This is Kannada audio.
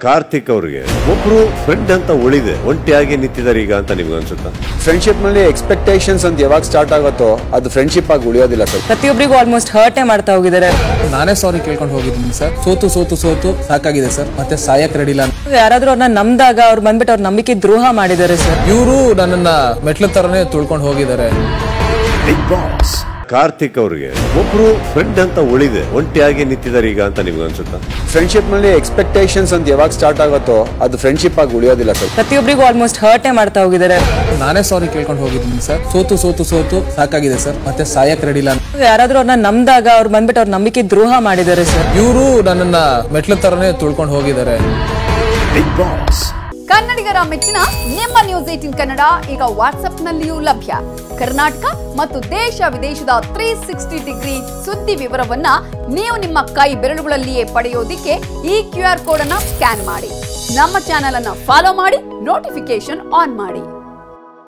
ಕಾರ್ತಿಕ್ ಅವರಿಗೆ ಒಬ್ರು ಫ್ರೆಂಡ್ ಅಂತ ಉಳಿದೆ ಒಂಟಿಯಾಗಿ ನಿಂತಿದ್ದಾರೆ ಈಗ ಅಂತ ನಿಮ್ಗೆ ಅನ್ಸುತ್ತಾ? ಫ್ರೆಂಡ್ಶಿಪ್ ನಲ್ಲಿ ಎಕ್ಸ್ಪೆಕ್ಟೇಷನ್ಸ್ ಅಂತ ಯಾವಾಗ ಸ್ಟಾರ್ಟ್ ಆಗುತ್ತೋ ಅದು ಫ್ರೆಂಡ್ಶಿಪ್ ಆಗಿ ಉಳಿಯೋದಿಲ್ಲ ಸರ್. ಪ್ರತಿಯೊಬ್ಬರಿಗೂ ಆಲ್ಮೋಸ್ಟ್ ಹರ್ಟೇ ಮಾಡ್ತಾ ಹೋಗಿದ್ದಾರೆ. ನಾನೇ ಸಾರಿ ಕೇಳ್ಕೊಂಡು ಹೋಗಿದ್ದೀನಿ ಸರ್. ಸೋತು ಸಾಕಾಗಿದೆ ಸರ್. ಮತ್ತೆ ಸಾಯಕ್ ರೆಡಿ ಇಲ್ಲ. ಯಾರಾದ್ರೂ ಅವ್ರನ್ನ ನಂಬಿದಾಗ ಅವ್ರು ಬಂದ್ಬಿಟ್ಟು ಅವ್ರ ನಂಬಿಕೆ ದ್ರೋಹ ಮಾಡಿದ್ದಾರೆ ಸರ್. ಇವರು ನನ್ನನ್ನ ಮೆಟ್ಲ ತರನೇ ತುಳ್ಕೊಂಡು ಹೋಗಿದ್ದಾರೆ. ಬಿಗ್ ಬಾಸ್ ಕಾರ್ತಿಕ್ ಅವರಿಗೆ ಒಬ್ರು ಫ್ರೆಂಡ್ ಅಂತ ಉಳಿದೆ ಒಂಟಿಯಾಗಿ ನಿಂತಿದ್ದಾರೆ ಈಗ ಅಂತ ನಿಮ್ಗೆ ಅನ್ಸುತ್ತಾ? ಫ್ರೆಂಡ್ಶಿಪ್ ನಲ್ಲಿ ಎಕ್ಸ್ಪೆಕ್ಟೇಷನ್ಸ್ ಅಂತ ಯಾವಾಗ ಸ್ಟಾರ್ಟ್ ಆಗುತ್ತೋ ಅದು ಫ್ರೆಂಡ್ಶಿಪ್ ಆಗಿ ಉಳಿಯೋದಿಲ್ಲ ಸರ್. ಪ್ರತಿಯೊಬ್ಬರಿಗೂ ಆಲ್ಮೋಸ್ಟ್ ಹರ್ಟೇ ಮಾಡ್ತಾ ಹೋಗಿದ್ದಾರೆ. ನಾನೇ ಸಾರಿ ಕೇಳ್ಕೊಂಡು ಹೋಗಿದ್ದೀನಿ ಸರ್. ಸೋತು ಸಾಕಾಗಿದೆ ಸರ್. ಮತ್ತೆ ಸಾಯಕ್ ರೆಡಿ ಇಲ್ಲ. ಯಾರಾದ್ರೂ ಅವ್ರನ್ನ ನಂಬಿದಾಗ ಅವ್ರು ಬಂದ್ಬಿಟ್ಟು ಅವ್ರ ನಂಬಿಕೆ ದ್ರೋಹ ಮಾಡಿದ್ದಾರೆ ಸರ್. ಇವರು ನನ್ನನ್ನ ಮೆಟ್ಲ ತರನೇ ತುಳ್ಕೊಂಡು ಹೋಗಿದ್ದಾರೆ. ಬಿಗ್ ಬಾಸ್ ಕನ್ನಡಿಗರ ಮೆಚ್ಚಿನ ನಿಮ್ಮ ನ್ಯೂಸ್ 18 ಕನ್ನಡ ಈಗ ವಾಟ್ಸ್ಆಪ್ನಲ್ಲಿಯೂ ಲಭ್ಯ. ಕರ್ನಾಟಕ ಮತ್ತು ದೇಶ ವಿದೇಶದ 360 ಡಿಗ್ರಿ ಸುದ್ದಿ ವಿವರವನ್ನ ನೀವು ನಿಮ್ಮ ಕೈ ಬೆರಳುಗಳಲ್ಲಿಯೇ ಪಡೆಯೋದಿಕ್ಕೆ ಈ QR ಕೋಡ್ ಅನ್ನ ಸ್ಕ್ಯಾನ್ ಮಾಡಿ. ನಮ್ಮ ಚಾನೆಲ್ ಅನ್ನ ಫಾಲೋ ಮಾಡಿ, ನೋಟಿಫಿಕೇಶನ್ ಆನ್ ಮಾಡಿ.